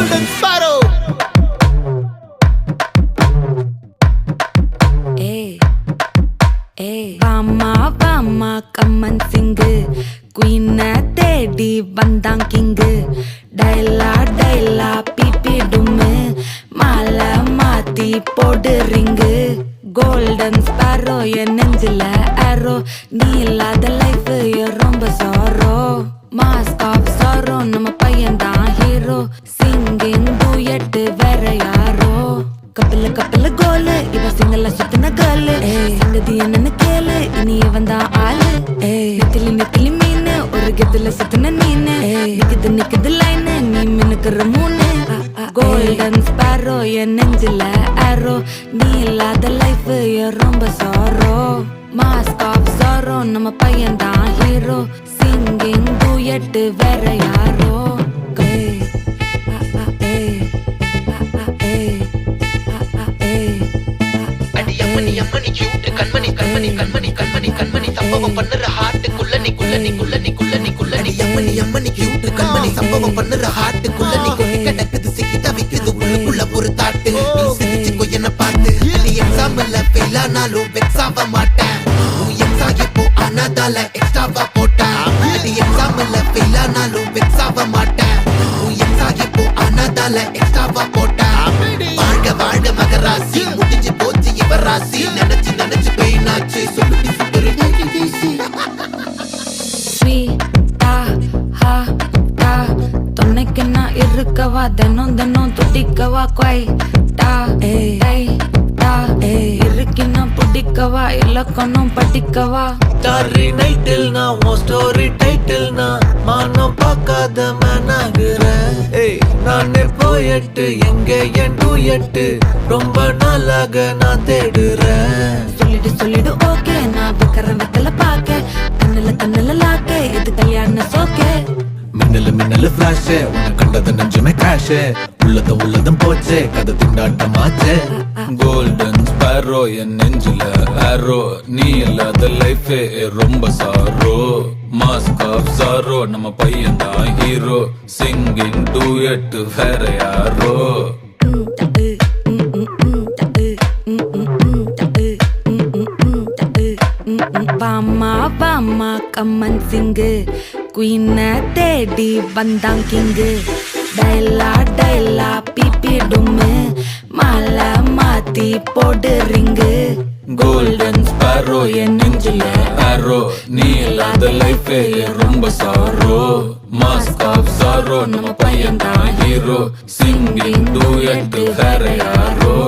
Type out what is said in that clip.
Golden Sparrow. வாமா வாமா கம்மன் சிங்கு குயின தேடி வந்தான் கிங்கு டைலா டைலா பிபி டும்மு மாலை மாத்தி போடு ரிங்கு கோல்டன் ஸ்பாரோ என் நெஞ்சில ஆரோ நீ இல்லாத லைஃப் ரொம்ப சாரோ மாஸ்க் ஆஃப் சாரோ நம்ம பையன் தான் ஹீரோ சிங்கிங் டூயட் வேற யாரோ கப்பல கப்பல கோலு இவ சிங்கல்ல சுத்தின கேளு சங்கதி என்னன்னு கேளு இனி இவன் தான் ஆளு நெத்திலி நெத்திலி மீனு ஒரு கெத்துல சுத்தின நீனு நிக்குது நிக்குது லைனு நீ மினுக்குற மூணு கோல்டன் ஸ்பாரோ என் நெஞ்சில ஆரோ நீ இல்லாத லைஃப் ரொம்ப சாரோ மாஸ்க் ஆஃப் சாரோ நம்ம பையன் தான் ஹீரோ சிங்கிங் டூயட் வேற யாரோ அம்மணி கியூட் கண்மணி கண்மணி கண்மணி கண்மணி கண்மணி சம்பவம் பண்ணுற ஹார்ட் குள்ளனி குள்ளனி குள்ளனி குள்ளனி குள்ளனி அம்மணி கியூட் கண்மணி சம்பவம் பண்ணுற ஹார்ட் குள்ளனி கொட்டி கிடக்குது சிக்கி தவிக்குது உள்ளுக்குள்ள ஒரு தாட்டு நீ சிரிச்சுக்கோ என்ன பார்த்து நீ எக்ஸாம்ல ஃபெயில் ஆனாலும் வெக்ஸ் ஆக மாட்டேன் நீ எக்ஸாம் இப்போ ஆனாதால எக்ஸ்ட்ராவா போட்டேன் நீ எக்ஸாம்ல ஃபெயில் ஆனாலும் வெக்ஸ் ஆக மாட்டேன் நீ எக்ஸாம் இப்போ ஆனாதால எக்ஸ்ட்ராவா போட்டேன் வாழ்க வாழ்க மகராசி முடிஞ்சு போச்சு இவராசி நினைச்சு நினைச்சு பெயினாச்சு சொல்லுடி சுந்தரி ஸ்வீட்டா ஹா டா துணைக்கு நான் இருக்கவா தினம் தினம் துடிக்கவா குவை டா ஏய் டா இருக்கினா பிடிக்கவா இலக்கணம் படிக்கவா டாரி நைட்டில் நான் உன் ஸ்டோரி டைட்டில் நான் மானம் பார்க்காத மேனாகிறேன் நானே போயட்டு எங்க என் டூயட்டு ரொம்ப நாளாக நான் தேடுறேன் சொல்லிடு ஓகே நான் வைக்கிற வெத்தல பாக்க கண்ணுல லாக்க இது கல்யாண சோக்கே மின்னலு ஃபிளாஷ் உன்னை கண்டது நெஞ்சுமே கிராஷ் உள்ளதும் போச்சே கதை திண்டாட்டமாச்சே கோல்டன் ஸ்பாரோ என் நெஞ்சில ஆரோ நீ இல்லாத லைஃபே ரொம்ப சாரோ மாஸ்க் ஆஃப் சாரோ நம்ம பையன் தான் ஹீரோ சிங்கிங் டூயட் வேற யாரோ வாமா வாமா கம்மன் சிங்கு குயின தேடி வந்தான் கிங்கு டைலா டைலா பிபி டும்மு மாலை மாத்தி போடு ரிங்கு கோல்டன் ஸ்பாரோ என் நெஞ்சில ஆரோ நீ இல்லாத லைஃபே ரொம்ப சாரோ மாஸ்க் ஆஃப் சாரோ நம்ம பையன் தான் ஹீரோ சிங்கிங் டூயட் வேற யாரோ